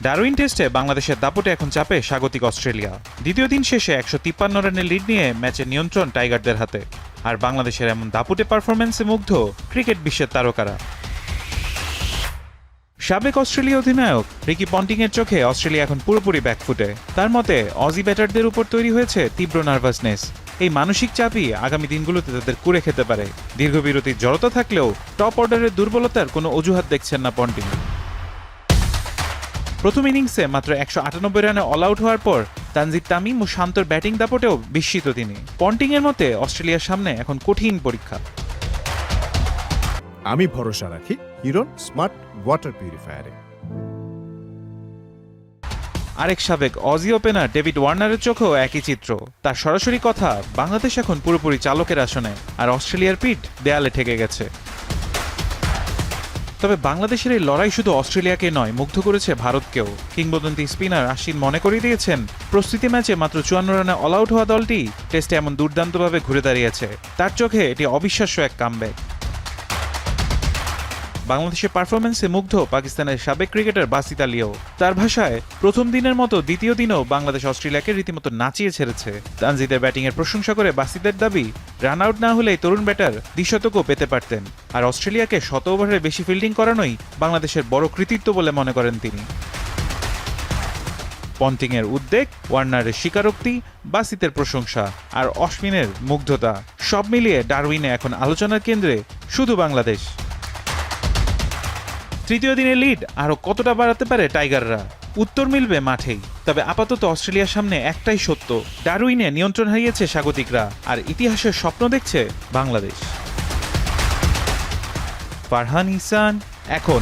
Darwin টেস্টে বাংলাদেশের দাপটে এখন চাপে স্বাগতিক অস্ট্রেলিয়া। দ্বিতীয় দিন শেষে 153 রানের লিড নিয়ে ম্যাচের নিয়ন্ত্রণ টাইগারদের হাতে। আর বাংলাদেশের এমন দাপুটে পারফরম্যান্সে মুগ্ধ ক্রিকেট বিশ্বের তারকারা। সাবেক অস্ট্রেলীয় অধিনায়ক রিকি পন্টিংয়ের চোখে অস্ট্রেলিয়া এখন পুরোপুরি ব্যাকফুটে। তার মতে অজি ব্যাটারদের উপর তৈরি হয়েছে তীব্র নার্ভাসনেস। এই মানসিক চাপই আগামী দিনগুলোতে তাদের কুড়ে খেতে পারে। দীর্ঘ বিরতির জড়তা থাকলেও টপ অর্ডারের দুর্বলতার কোনো অজুহাত দেখছেন না পন্টিং। প্রথম ইনিংসে মাত্র 198 রানে অল আউট হওয়ার পর তানজিদ তামিম ও শান্তর ব্যাটিং দাপটেও বিস্মিত তিনি। পন্টিংয়ের মতে অস্ট্রেলিয়ার সামনে এখন কঠিন পরীক্ষা। আমি ভরসা রাখি হিরন স্মার্ট ওয়াটার পিউরিফায়ারে। আরেক সাবেক অজি ওপেনার ডেভিড ওয়ার্নারের চোখেও একই চিত্র। তার সরাসরি কথা, বাংলাদেশ এখন পুরোপুরি চালকের আসনে, আর অস্ট্রেলিয়ার পিঠ দেয়ালে ঠেকে গেছে। তবে বাংলাদেশের এই লড়াই শুধু অস্ট্রেলিয়াকে নয়, মুগ্ধ করেছে ভারতকেও। কিংবদন্তি স্পিনার আশ্বিন মনে করিয়ে দিয়েছেন, প্রস্তুতি ম্যাচে মাত্র 54 রানে অল আউট হওয়া দলটি টেস্টে এমন দুর্দান্তভাবে ঘুরে দাঁড়িয়েছে। তার চোখে এটি অবিশ্বাস্য এক কামব্যাক। বাংলাদেশের পারফরম্যান্সে মুগ্ধ পাকিস্তানের সাবেক ক্রিকেটার বাসিত আলীও। তার ভাষায়, প্রথম দিনের মতো দ্বিতীয় দিনেও বাংলাদেশ অস্ট্রেলিয়াকে রীতিমতো নাচিয়ে ছেড়েছে। তানজিদের ব্যাটিংয়ের প্রশংসা করে বাসিতের দাবি, রান আউট না হলে তরুণ ব্যাটার দ্বিশতকও পেতে পারতেন। আর অস্ট্রেলিয়াকে 100 ওভারের বেশি ফিল্ডিং করানোই বাংলাদেশের বড় কৃতিত্ব বলে মনে করেন তিনি। পন্টিংয়ের উদ্বেগ, ওয়ার্নারের স্বীকারোক্তি, বাসিতের প্রশংসা আর অশ্বিনের মুগ্ধতা, সব মিলিয়ে ডারউইনে এখন আলোচনার কেন্দ্রে শুধু বাংলাদেশ। তৃতীয় দিনের লিড আরও কতটা বাড়াতে পারে টাইগাররা? উত্তর মিলবে মাঠেই। তবে আপাতত অস্ট্রেলিয়ার সামনে একটাই সত্য, ডারউইনে নিয়ন্ত্রণ হারিয়েছে স্বাগতিকরা, আর ইতিহাসের স্বপ্ন দেখছে বাংলাদেশ। ফারহান ইহসান, এখন।